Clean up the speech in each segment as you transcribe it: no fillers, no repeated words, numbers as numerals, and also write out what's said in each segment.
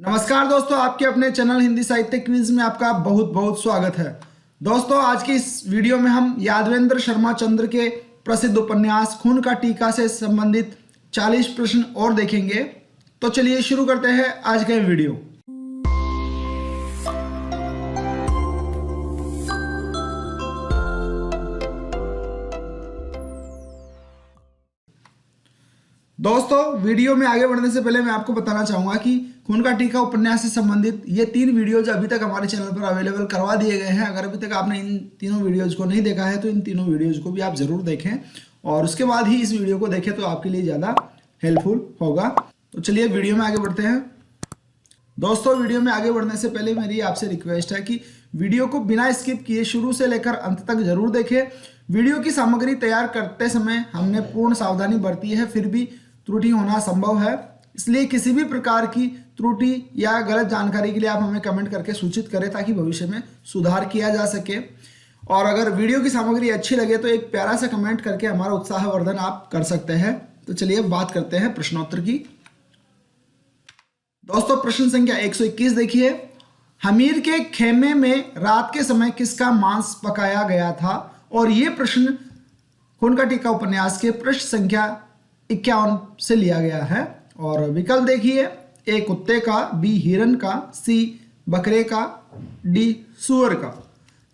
नमस्कार दोस्तों, आपके अपने चैनल हिंदी साहित्य क्विज में आपका बहुत बहुत स्वागत है। दोस्तों, आज की इस वीडियो में हम यादवेंद्र शर्मा चंद्र के प्रसिद्ध उपन्यास खून का टीका से संबंधित 40 प्रश्न और देखेंगे। तो चलिए शुरू करते हैं आज का वीडियो। दोस्तों, वीडियो में आगे बढ़ने से पहले मैं आपको बताना चाहूंगा कि खून का टीका उपन्यास से संबंधित ये 3 वीडियोज अभी तक हमारे चैनल पर अवेलेबल करवा दिए गए हैं। अगर अभी तक आपने इन तीनों वीडियोज को नहीं देखा है तो इन तीनों वीडियोज को भी आप जरूर देखें और उसके बाद ही इस वीडियो को देखें तो आपके लिए ज़्यादा हेल्पफुल होगा। तो चलिए वीडियो में आगे बढ़ते हैं। दोस्तों, वीडियो में आगे बढ़ने से पहले मेरी आपसे रिक्वेस्ट है कि वीडियो को बिना स्किप किए शुरू से लेकर अंत तक जरूर देखें। वीडियो की सामग्री तैयार करते समय हमने पूर्ण सावधानी बरती है, फिर भी त्रुटि होना संभव है, इसलिए किसी भी प्रकार की त्रुटि या गलत जानकारी के लिए आप हमें कमेंट करके सूचित करें ताकि भविष्य में सुधार किया जा सके। और अगर वीडियो की सामग्री अच्छी लगे तो एक प्यारा सा कमेंट करके हमारा उत्साहवर्धन आप कर सकते हैं। तो चलिए बात करते हैं प्रश्नोत्तर की। दोस्तों, प्रश्न संख्या 121 देखिए। हमीर के खेमे में रात के समय किसका मांस पकाया गया था? और ये प्रश्न खून का टीका उपन्यास के पृष्ठ संख्या 51 से लिया गया है। और विकल्प देखिए, ए कुत्ते का, बी हिरन का, सी बकरे का, डी सुअर का।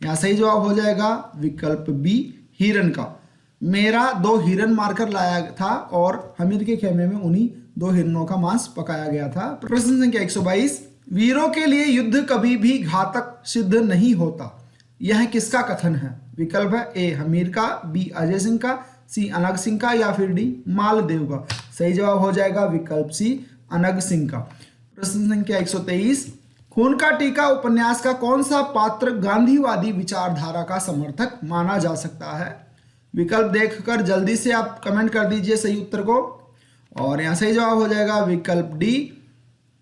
यहाँ सही जवाब हो जाएगा विकल्प बी हिरन का। मेरा 2 हिरन मारकर लाया था और हमीर के खेमे में उन्हीं 2 हिरनों का मांस पकाया गया था। प्रश्न संख्या 122। वीरों के लिए युद्ध कभी भी घातक सिद्ध नहीं होता, यह किसका कथन है? विकल्प है ए हमीर का, बी अजय सिंह का, सी अनग सिंह का या फिर डी मालदेव का। सही जवाब हो जाएगा विकल्प सी अनग सिंह का। प्रश्न संख्या 123। खून का टीका उपन्यास का कौन सा पात्र गांधीवादी विचारधारा का समर्थक माना जा सकता है? विकल्प देखकर जल्दी से आप कमेंट कर दीजिए सही उत्तर को। और यहाँ सही जवाब हो जाएगा विकल्प डी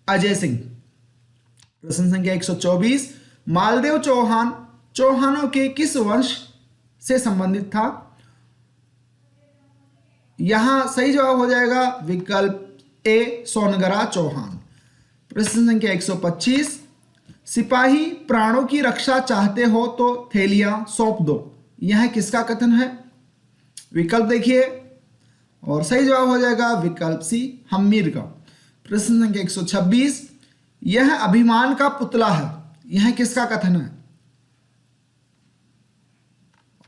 अजय सिंह। प्रश्न संख्या 124। मालदेव चौहान चौहानों के किस वंश से संबंधित था? यहां सही जवाब हो जाएगा विकल्प ए सोनगरा चौहान। प्रश्न संख्या 125। सिपाही प्राणों की रक्षा चाहते हो तो थैलियां सौंप दो, यह किसका कथन है? विकल्प देखिए और सही जवाब हो जाएगा विकल्प सी हमीर का। प्रश्न संख्या 126। यह अभिमान का पुतला है, यह किसका कथन है?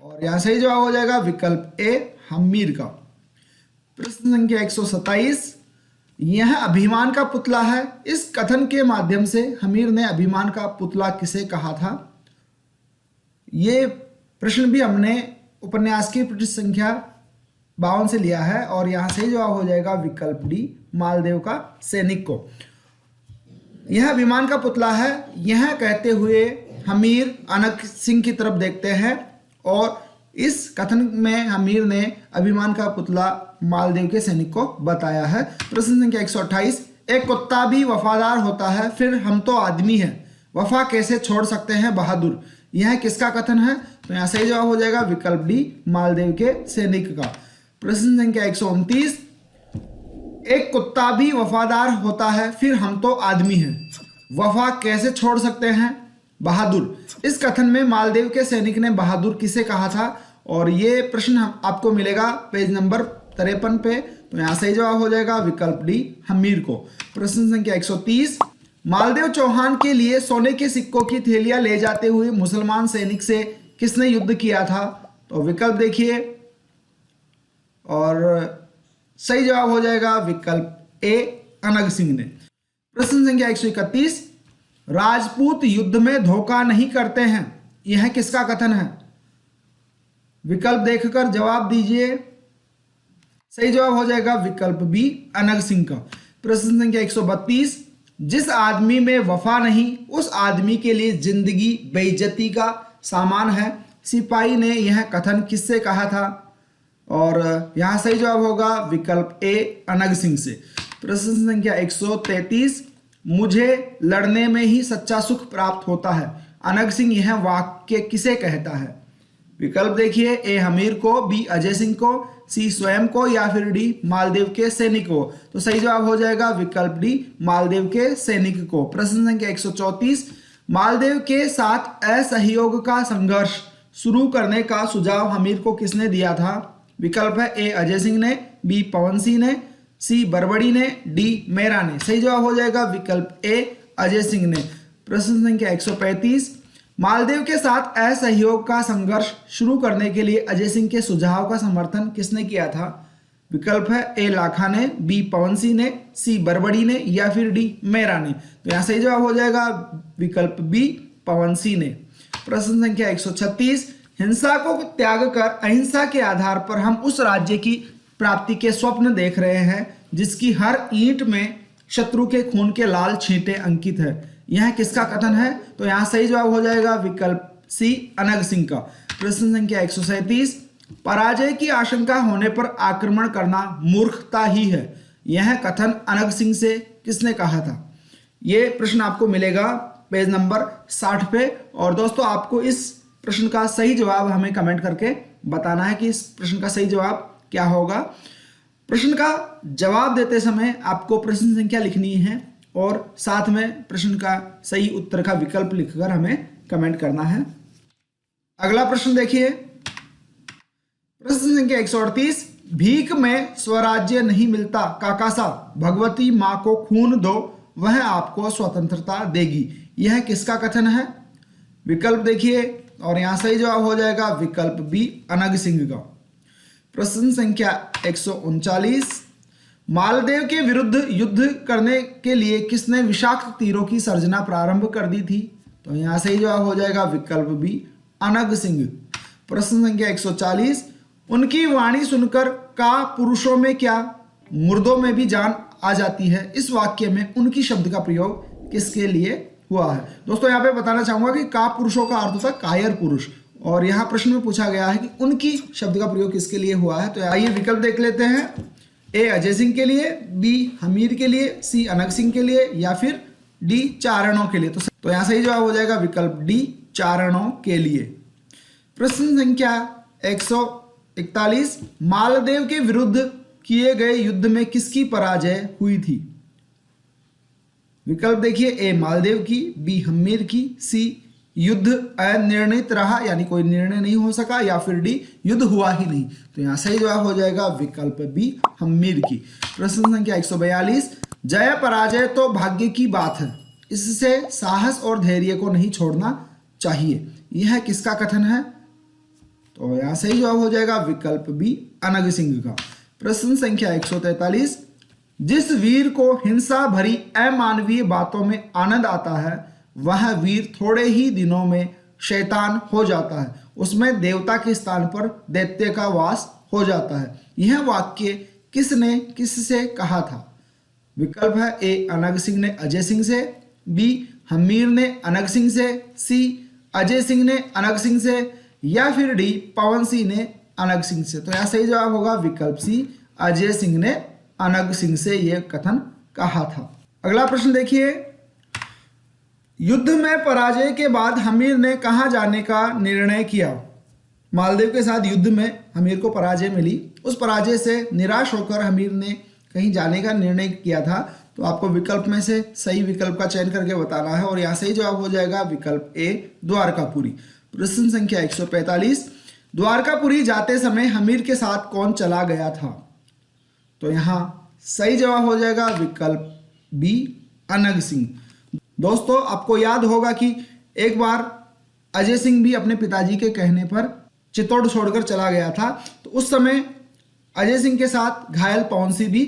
और यहां सही जवाब हो जाएगा विकल्प ए हमीर का। प्रश्न संख्या 127। यह अभिमान का पुतला है, इस कथन के माध्यम से हमीर ने अभिमान का पुतला किसे कहा था? ये प्रश्न भी हमने उपन्यास की पृष्ठ संख्या 52 से लिया है और यहां सही जवाब हो जाएगा विकल्प डी मालदेव का सैनिक को। यह अभिमान का पुतला है, यह कहते हुए हमीर अनग सिंह की तरफ देखते हैं और इस कथन में हमीर ने अभिमान का पुतला मालदेव के सैनिक को बताया है। प्रश्न संख्या 128। एक कुत्ता भी वफादार होता है, फिर हम तो आदमी हैं, वफा कैसे छोड़ सकते हैं बहादुर, यह किसका कथन है? तो यहाँ सही जवाब हो जाएगा विकल्प डी मालदेव के सैनिक का। प्रश्न संख्या 129। एक कुत्ता भी वफादार होता है, फिर हम तो आदमी हैं, वफा कैसे छोड़ सकते हैं बहादुर, इस कथन में मालदेव के सैनिक ने बहादुर किसे कहा था? और ये प्रश्न आपको मिलेगा पेज नंबर 53 पे। तो यहाँ सही जवाब हो जाएगा विकल्प डी हमीर को। प्रश्न संख्या 130। मालदेव चौहान के लिए सोने के सिक्कों की थैलियां ले जाते हुए मुसलमान सैनिक से किसने युद्ध किया था? तो विकल्प देखिए और सही जवाब हो जाएगा विकल्प ए अनग सिंह ने। प्रश्न संख्या 131। राजपूत युद्ध में धोखा नहीं करते हैं, यह किसका कथन है? विकल्प देखकर जवाब दीजिए। सही जवाब हो जाएगा विकल्प बी अनग सिंह का। प्रश्न संख्या 132। जिस आदमी में वफा नहीं उस आदमी के लिए जिंदगी बेइज्जती का सामान है, सिपाही ने यह कथन किससे कहा था? और यहां सही जवाब होगा विकल्प ए अनग सिंह से। प्रश्न संख्या 133। मुझे लड़ने में ही सच्चा सुख प्राप्त होता है, अनग सिंह यह वाक्य किसे कहता है? विकल्प देखिए, ए हमीर को, बी अजय सिंह को, सी स्वयं को, या फिर डी मालदेव के सैनिक को। तो सही जवाब हो जाएगा विकल्प डी मालदेव के सैनिक को। प्रश्न संख्या 134, मालदेव के साथ असहयोग का संघर्ष शुरू करने का सुझाव हमीर को किसने दिया था? विकल्प है, ए अजय सिंह ने, बी पवन सिंह ने, सी बरबड़ी ने, डी मेहरा ने। सही जवाब हो जाएगा विकल्प ए अजय सिंह ने। प्रश्न संख्या 135, मालदेव के साथ असहयोग का संघर्ष शुरू करने के लिए अजय सिंह के सुझाव का समर्थन किसने किया था? विकल्प है, ए लाखा ने, बी पवन सिंह ने, सी बरबड़ी ने, या फिर डी मेहरा ने। तो यहाँ सही जवाब हो जाएगा विकल्प बी पवन सिंह ने। प्रश्न संख्या 136, हिंसा को त्याग कर अहिंसा के आधार पर हम उस राज्य की प्राप्ति के स्वप्न देख रहे हैं जिसकी हर ईंट में शत्रु के खून के लाल छींटे अंकित है। यह किसका कथन है? तो यहाँ सही जवाब हो जाएगा विकल्प सी अनग सिंह का। प्रश्न संख्या 137, पराजय की आशंका होने पर आक्रमण करना मूर्खता ही है। यह कथन अनग सिंह से किसने कहा था? ये प्रश्न आपको मिलेगा पेज नंबर 60 पे। और दोस्तों आपको इस प्रश्न का सही जवाब हमें कमेंट करके बताना है कि इस प्रश्न का सही जवाब क्या होगा। प्रश्न का जवाब देते समय आपको प्रश्न संख्या लिखनी है और साथ में प्रश्न का सही उत्तर का विकल्प लिखकर हमें कमेंट करना है। अगला प्रश्न देखिए, प्रश्न संख्या 138, भीख में स्वराज्य नहीं मिलता काका साहब, भगवती माँ को खून दो वह आपको स्वतंत्रता देगी। यह किसका कथन है? विकल्प देखिए और यहां सही जवाब हो जाएगा विकल्प बी अनग सिंह का। प्रश्न संख्या 139, मालदेव के विरुद्ध युद्ध करने के लिए किसने विषाक्त तीरों की सर्जना प्रारंभ कर दी थी? तो यहां सही जवाब हो जाएगा विकल्प बी अनग सिंह। प्रश्न संख्या 140, उनकी वाणी सुनकर का पुरुषों में क्या मुर्दों में भी जान आ जाती है। इस वाक्य में उनकी शब्द का प्रयोग किसके लिए हुआ है? दोस्तों यहाँ पे बताना चाहूंगा कि का पुरुषों का अर्थ होता है कायर पुरुष, और यहाँ प्रश्न में पूछा गया है कि उनकी शब्द का प्रयोग किसके लिए हुआ है। तो आइए विकल्प देख लेते हैं, ए अजय सिंह के लिए, बी हमीर के लिए, सी अनग सिंह के लिए, या फिर डी चारणों के लिए। तो यहाँ सही जवाब हो जाएगा विकल्प डी चारणों के लिए। प्रश्न संख्या 141, मालदेव के विरुद्ध किए गए युद्ध में किसकी पराजय हुई थी? विकल्प देखिए, ए मालदेव की, बी हमीर की, सी युद्ध अनिर्णित रहा यानी कोई निर्णय नहीं हो सका, या फिर डी युद्ध हुआ ही नहीं। तो यहाँ सही जवाब हो जाएगा विकल्प बी हमीर की। प्रश्न संख्या 142, जय पराजय तो भाग्य की बात है, इससे साहस और धैर्य को नहीं छोड़ना चाहिए। यह किसका कथन है? तो यहाँ सही जवाब हो जाएगा विकल्प बी अनग सिंह का। प्रश्न संख्या 143, जिस वीर को हिंसा भरी अमानवीय बातों में आनंद आता है वह वीर थोड़े ही दिनों में शैतान हो जाता है, उसमें देवता के स्थान पर दैत्य का वास हो जाता है। यह वाक्य किसने किससे कहा था? विकल्प है, ए अनग सिंह ने अजय सिंह से, बी हमीर ने अनग सिंह से, सी अजय सिंह ने अनग सिंह से, या फिर डी पवन सिंह ने अनग सिंह से। तो यहाँ सही जवाब होगा विकल्प सी अजय सिंह ने अनग सिंह से यह कथन कहा था। अगला प्रश्न देखिए, युद्ध में पराजय के बाद हमीर ने कहां जाने का निर्णय किया? मालदेव के साथ युद्ध में हमीर को पराजय मिली, उस पराजय से निराश होकर हमीर ने कहीं जाने का निर्णय किया था। तो आपको विकल्प में से सही विकल्प का चयन करके बताना है और यहाँ सही जवाब हो जाएगा विकल्प ए द्वारकापुरी। प्रश्न संख्या 145, द्वारकापुरी जाते समय हमीर के साथ कौन चला गया था? तो यहाँ सही जवाब हो जाएगा विकल्प बी अनग सिंह। दोस्तों आपको याद होगा कि एक बार अजय सिंह भी अपने पिताजी के कहने पर चित्तौड़ छोड़कर चला गया था, तो उस समय अजय सिंह के साथ घायल पवन सिंह भी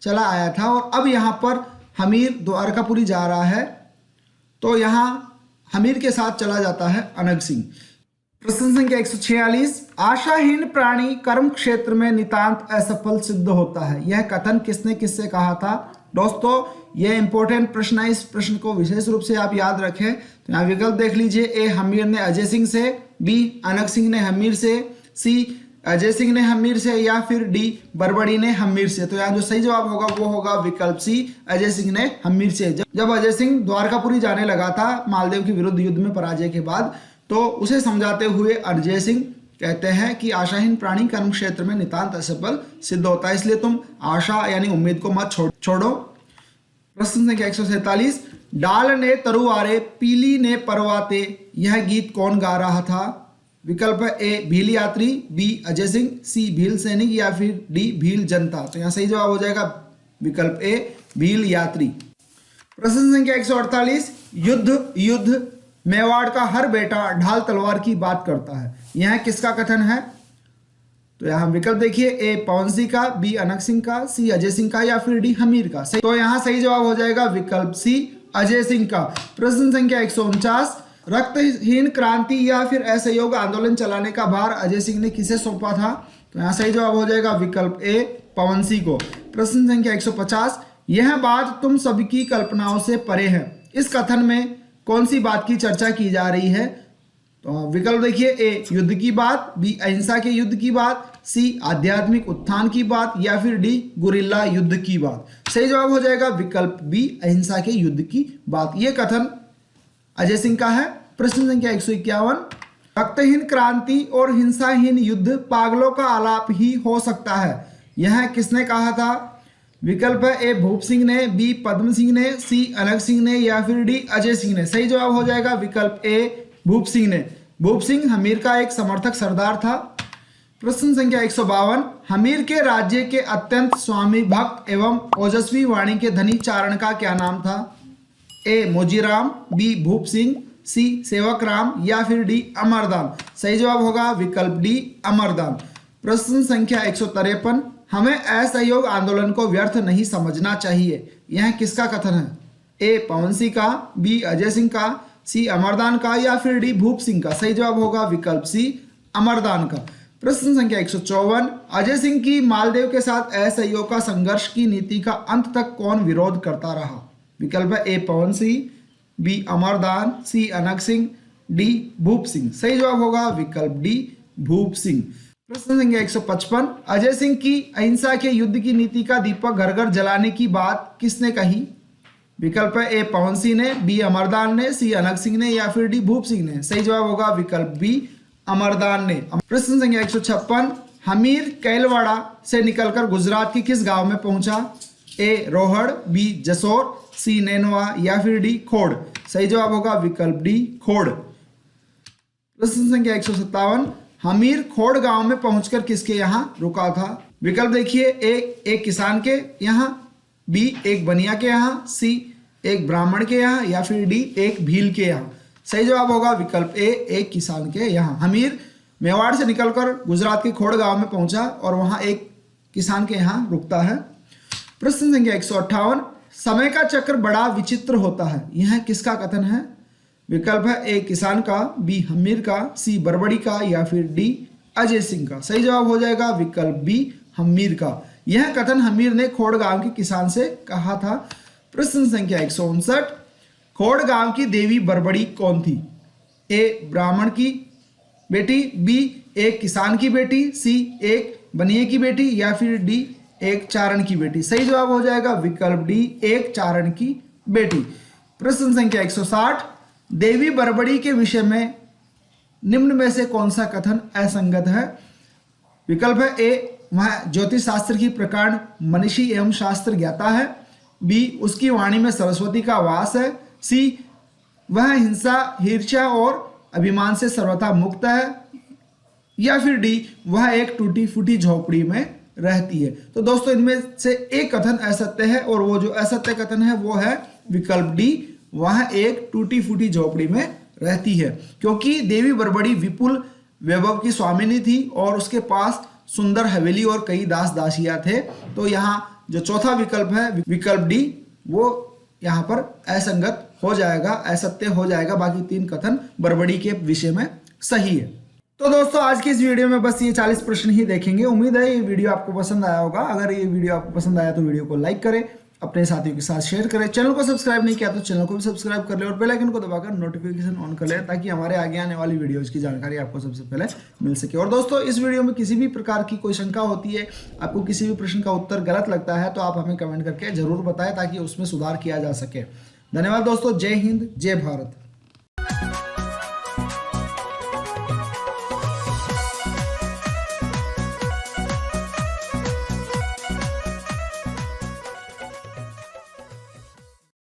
चला आया था, और अब यहाँ पर हमीर द्वारकापुरी जा रहा है तो यहाँ हमीर के साथ चला जाता है अनग सिंह। प्रश्न संख्या 146, आशाहीन प्राणी कर्म क्षेत्र में नितांत असफल सिद्ध होता है, यह कथन किसने किससे कहा था? दोस्तों यह इंपॉर्टेंट प्रश्न है, इस प्रश्न को विशेष रूप से आप याद रखें। तो यहाँ विकल्प देख लीजिए, ए हमीर ने अजय सिंह से, बी अनग सिंह ने हमीर से, सी अजय सिंह ने हमीर से, या फिर डी बरबड़ी ने हमीर से। तो यहाँ जो सही जवाब होगा वो होगा विकल्प सी अजय सिंह ने हमीर से। जब अजय सिंह द्वारकापुरी जाने लगा था मालदेव के विरुद्ध युद्ध में पराजय के बाद, तो उसे समझाते हुए अजय सिंह कहते हैं कि आशाहीन प्राणी कर्म क्षेत्र में नितांत असफल सिद्ध होता है, इसलिए तुम आशा यानी उम्मीद को मत छोड़ो। प्रश्न संख्या 147, डाल ने तरुआरे पीली ने परवाते, यह गीत कौन गा रहा था? विकल्प ए भील यात्री, बी अजय सिंह, सी भील सैनिक या फिर डी भील जनता। तो यहाँ सही जवाब हो जाएगा विकल्प ए भील यात्री। प्रश्न संख्या 148, युद्ध युद्ध मेवाड़ का हर बेटा ढाल तलवार की बात करता है, यह किसका कथन है? तो यहाँ विकल्प देखिए, ए पवन सिंह का, बी अनक सिंह का, सी अजय सिंह का या फिर डी हमीर का। तो यहाँ सही जवाब हो जाएगा विकल्प सी अजय सिंह का। प्रश्न संख्या 149, रक्तहीन क्रांति या फिर असहयोग आंदोलन चलाने का भार अजय सिंह ने किसे सौंपा था? तो यहाँ सही जवाब हो जाएगा विकल्प ए पवन सिंह को। प्रश्न संख्या 150, यह बात तुम सबकी कल्पनाओं से परे है, इस कथन में कौन सी बात की चर्चा की जा रही है? तो विकल्प देखिए, ए युद्ध की बात, बी अहिंसा के युद्ध की बात, सी आध्यात्मिक उत्थान की बात या फिर डी गुरिल्ला युद्ध की बात। सही जवाब हो जाएगा विकल्प बी अहिंसा के युद्ध की बात। यह कथन अजय सिंह का है। प्रश्न संख्या 151, रक्तहीन क्रांति और हिंसाहीन युद्ध पागलों का आलाप ही हो सकता है, यह किसने कहा था? विकल्प है ए भूप सिंह ने, बी पद्म सिंह ने, सी अनक सिंह ने या फिर डी अजय सिंह ने। सही जवाब हो जाएगा विकल्प ए भूप सिंह ने। भूप सिंह हमीर का एक समर्थक सरदार था। प्रश्न संख्या 152, हमीर के राज्य के अत्यंत स्वामी भक्त एवं ओजस्वी वाणी के धनी चारण का क्या नाम था? ए मोजीराम, बी भूप सिंह, सी सेवक राम या फिर डी अमरदान। सही जवाब होगा विकल्प डी अमरदान। प्रश्न संख्या 153, हमें असहयोग आंदोलन को व्यर्थ नहीं समझना चाहिए, यह किसका कथन है? ए पवन सिंह का, बी अजय सिंह का, सी अमरदान का या फिर डी भूप सिंह का। सही जवाब होगा विकल्प सी अमरदान का। प्रश्न संख्या 154, अजय सिंह की मालदेव के साथ असहयोग का संघर्ष की नीति का अंत तक कौन विरोध करता रहा? विकल्प है ए पवन सिंह, बी अमरदान, सी अनक सिंह, डी भूप सिंह। सही जवाब होगा विकल्प डी भूप सिंह। प्रश्न संख्या 155, अजय सिंह की अहिंसा के युद्ध की नीति का दीपक घर घर जलाने की बात किसने कही? विकल्प है ए पवन सिंह ने, बी अमरदान ने, सी अनक सिंह ने या फिर डी भूप सिंह ने। सही जवाब होगा विकल्प बी अमरदान ने। प्रश्न संख्या 156, हमीर कैलवाड़ा से निकलकर गुजरात के किस गांव में पहुंचा? ए रोहड़, बी जसोर, सी नैनवा या फिर डी खोड़। सही जवाब होगा विकल्प डी खोड़। प्रश्न संख्या 157, हमीर खोड़ गांव में पहुंचकर किसके यहाँ रुका था? विकल्प देखिए, ए एक किसान के यहाँ, बी एक बनिया के यहाँ, सी एक ब्राह्मण के यहाँ या फिर डी एक भील के यहाँ। सही जवाब होगा विकल्प ए एक किसान के यहाँ। हमीर मेवाड़ से निकलकर गुजरात के खोड़ गांव में पहुंचा और वहां एक किसान के यहाँ रुकता है। प्रश्न संख्या 158, समय का चक्र बड़ा विचित्र होता है, यह किसका कथन है? विकल्प है ए किसान का, बी हमीर का, सी बरबड़ी का या फिर डी अजय सिंह का। सही जवाब हो जाएगा विकल्प बी हमीर का। यह कथन हमीर ने खोड़ गांव के किसान से कहा था। प्रश्न संख्या 159, खोड़ गांव की देवी बरबड़ी कौन थी? ए ब्राह्मण की बेटी, बी एक किसान की बेटी, सी एक बनिए की बेटी या फिर डी एक चारण की बेटी। सही जवाब हो जाएगा विकल्प डी एक चारण की बेटी। प्रश्न संख्या 160, देवी बरबड़ी के विषय में निम्न में से कौन सा कथन असंगत है? विकल्प है ए वह ज्योतिष शास्त्र की प्रकांड मनीषी एवं शास्त्र ज्ञाता है, बी उसकी वाणी में सरस्वती का वास है, सी वह हिंसा ईर्ष्या और अभिमान से सर्वथा मुक्त है या फिर डी वह एक टूटी फूटी झोपड़ी में रहती है। तो दोस्तों इनमें से एक कथन असत्य है और वो जो असत्य कथन है वो है विकल्प डी वह एक टूटी फूटी झोपड़ी में रहती है, क्योंकि देवी बरबड़ी विपुल वैभव की स्वामिनी थी और उसके पास सुंदर हवेली और कई दास दासियां थे। तो यहाँ जो चौथा विकल्प है विकल्प डी वो यहाँ पर असंगत हो जाएगा, असत्य हो जाएगा। बाकी तीन कथन बरबड़ी के विषय में सही है। तो दोस्तों आज की इस वीडियो में बस ये 40 प्रश्न ही देखेंगे। उम्मीद है ये वीडियो आपको पसंद आया होगा। अगर ये वीडियो आपको पसंद आया तो वीडियो को लाइक करें, अपने साथियों के साथ शेयर करें। चैनल को सब्सक्राइब नहीं किया तो चैनल को भी सब्सक्राइब कर ले और बेल आइकन को दबाकर नोटिफिकेशन ऑन कर ले ताकि हमारे आगे आने वाली वीडियोज की जानकारी आपको सबसे पहले मिल सके। और दोस्तों इस वीडियो में किसी भी प्रकार की कोई शंका होती है, आपको किसी भी प्रश्न का उत्तर गलत लगता है तो आप हमें कमेंट करके जरूर बताएं ताकि उसमें सुधार किया जा सके। धन्यवाद दोस्तों। जय हिंद, जय भारत।